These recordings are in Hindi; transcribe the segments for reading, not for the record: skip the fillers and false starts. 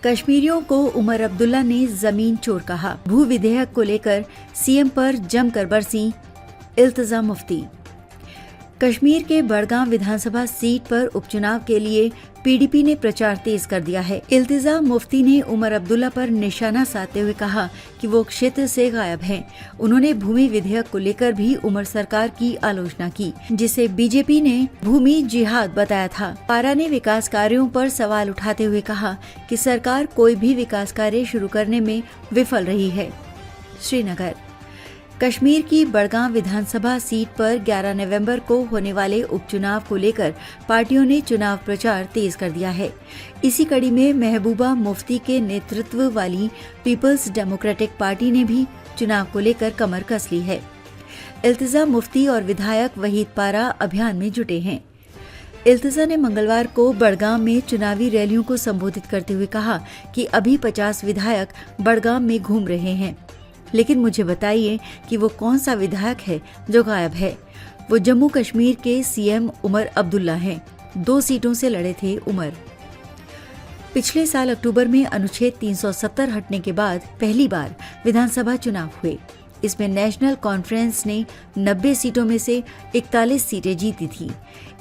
कश्मीरियों को उमर अब्दुल्ला ने जमीन चोर कहा। भू विधेयक को लेकर सीएम पर जमकर बरसी इल्तिजा मुफ्ती। कश्मीर के बड़गाम विधानसभा सीट पर उपचुनाव के लिए पीडीपी ने प्रचार तेज कर दिया है। इल्तिजा मुफ्ती ने उमर अब्दुल्ला पर निशाना साधते हुए कहा कि वो क्षेत्र से गायब हैं। उन्होंने भूमि विधेयक को लेकर भी उमर सरकार की आलोचना की, जिसे बीजेपी ने भूमि जिहाद बताया था। पारा ने विकास कार्यों पर सवाल उठाते हुए कहा कि सरकार कोई भी विकास कार्य शुरू करने में विफल रही है। श्रीनगर। कश्मीर की बड़गाम विधानसभा सीट पर 11 नवंबर को होने वाले उपचुनाव को लेकर पार्टियों ने चुनाव प्रचार तेज कर दिया है। इसी कड़ी में महबूबा मुफ्ती के नेतृत्व वाली पीपल्स डेमोक्रेटिक पार्टी ने भी चुनाव को लेकर कमर कस ली है। इल्तिजा मुफ्ती और विधायक वहीद पारा अभियान में जुटे हैं। इल्तिजा ने मंगलवार को बड़गाम में चुनावी रैलियों को संबोधित करते हुए कहा कि अभी 50 विधायक बड़गाम में घूम रहे हैं, लेकिन मुझे बताइए कि वो कौन सा विधायक है जो गायब है। वो जम्मू कश्मीर के सीएम उमर अब्दुल्ला हैं। 2 सीटों से लड़े थे उमर। पिछले साल अक्टूबर में अनुच्छेद 370 हटने के बाद पहली बार विधानसभा चुनाव हुए। इसमें नेशनल कॉन्फ्रेंस ने 90 सीटों में से 41 सीटें जीती थी।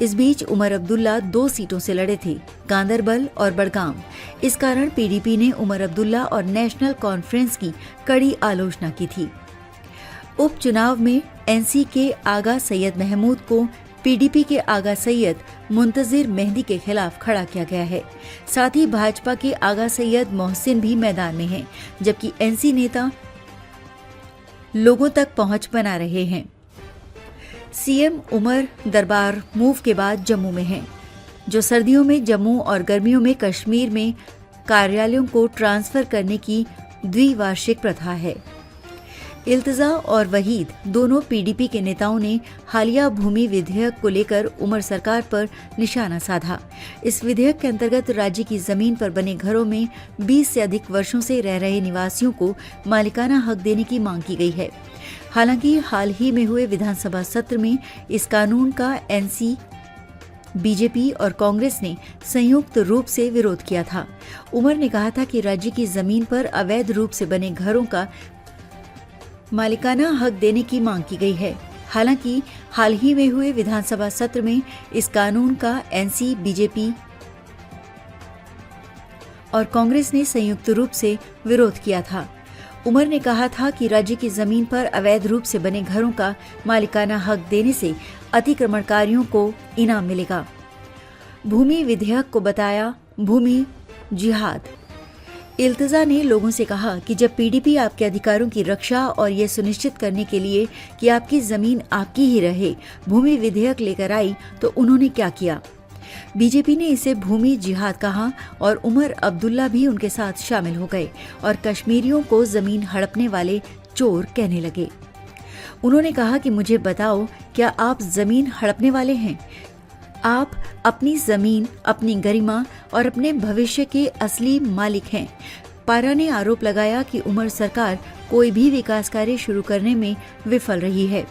इस बीच उमर अब्दुल्ला 2 सीटों से लड़े थे, गांदरबल और बड़गाम। इस कारण पीडीपी ने उमर अब्दुल्ला और नेशनल कॉन्फ्रेंस की कड़ी आलोचना की थी। उपचुनाव में एनसी के आगा सैयद महमूद को पीडीपी के आगा सैयद मुंतजिर मेहदी के खिलाफ खड़ा किया गया है। साथ ही भाजपा के आगा सैयद मोहसिन भी मैदान में हैं, जबकि एनसी नेता लोगों तक पहुंच बना रहे हैं। सीएम उमर दरबार मूव के बाद जम्मू में हैं, जो सर्दियों में जम्मू और गर्मियों में कश्मीर में कार्यालयों को ट्रांसफर करने की द्विवार्षिक प्रथा है। इल्तिजा और वहीद दोनों पीडीपी के नेताओं ने हालिया भूमि विधेयक को लेकर उमर सरकार पर निशाना साधा। इस विधेयक के अंतर्गत राज्य की जमीन पर बने घरों में 20 से अधिक वर्षों से रह रहे निवासियों को मालिकाना हक देने की मांग की गई है। हालांकि हाल ही में हुए विधानसभा सत्र में इस कानून का एनसी, बीजेपी और कांग्रेस ने संयुक्त रूप से विरोध किया था। उमर ने कहा था कि राज्य की जमीन पर अवैध रूप से बने घरों का मालिकाना हक देने की मांग की गई है। हालांकि हाल ही में हुए विधानसभा सत्र में इस कानून का एनसी, बीजेपी और कांग्रेस ने संयुक्त रूप से विरोध किया था। उमर ने कहा था कि राज्य की जमीन पर अवैध रूप से बने घरों का मालिकाना हक देने से अतिक्रमणकारियों को इनाम मिलेगा। भूमि विधेयक को बताया भूमि जिहाद। इल्तिजा ने लोगों से कहा कि जब पीडीपी आपके अधिकारों की रक्षा और ये सुनिश्चित करने के लिए कि आपकी जमीन आपकी ही रहे भूमि विधेयक लेकर आई, तो उन्होंने क्या किया? बीजेपी ने इसे भूमि जिहाद कहा और उमर अब्दुल्ला भी उनके साथ शामिल हो गए और कश्मीरियों को जमीन हड़पने वाले चोर कहने लगे। उन्होंने कहा कि मुझे बताओ, क्या आप जमीन हड़पने वाले हैं? आप अपनी जमीन, अपनी गरिमा और अपने भविष्य के असली मालिक हैं। पारा ने आरोप लगाया कि उमर सरकार कोई भी विकास कार्य शुरू करने में विफल रही है।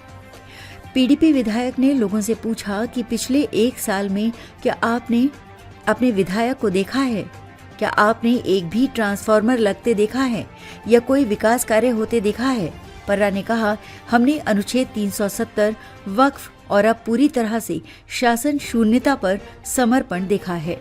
पीडीपी विधायक ने लोगों से पूछा कि पिछले 1 साल में क्या आपने अपने विधायक को देखा है? क्या आपने एक भी ट्रांसफार्मर लगते देखा है या कोई विकास कार्य होते देखा है? पर्रा ने कहा, हमने अनुच्छेद 370 वक्फ और अब पूरी तरह से शासन शून्यता पर समर्पण देखा है।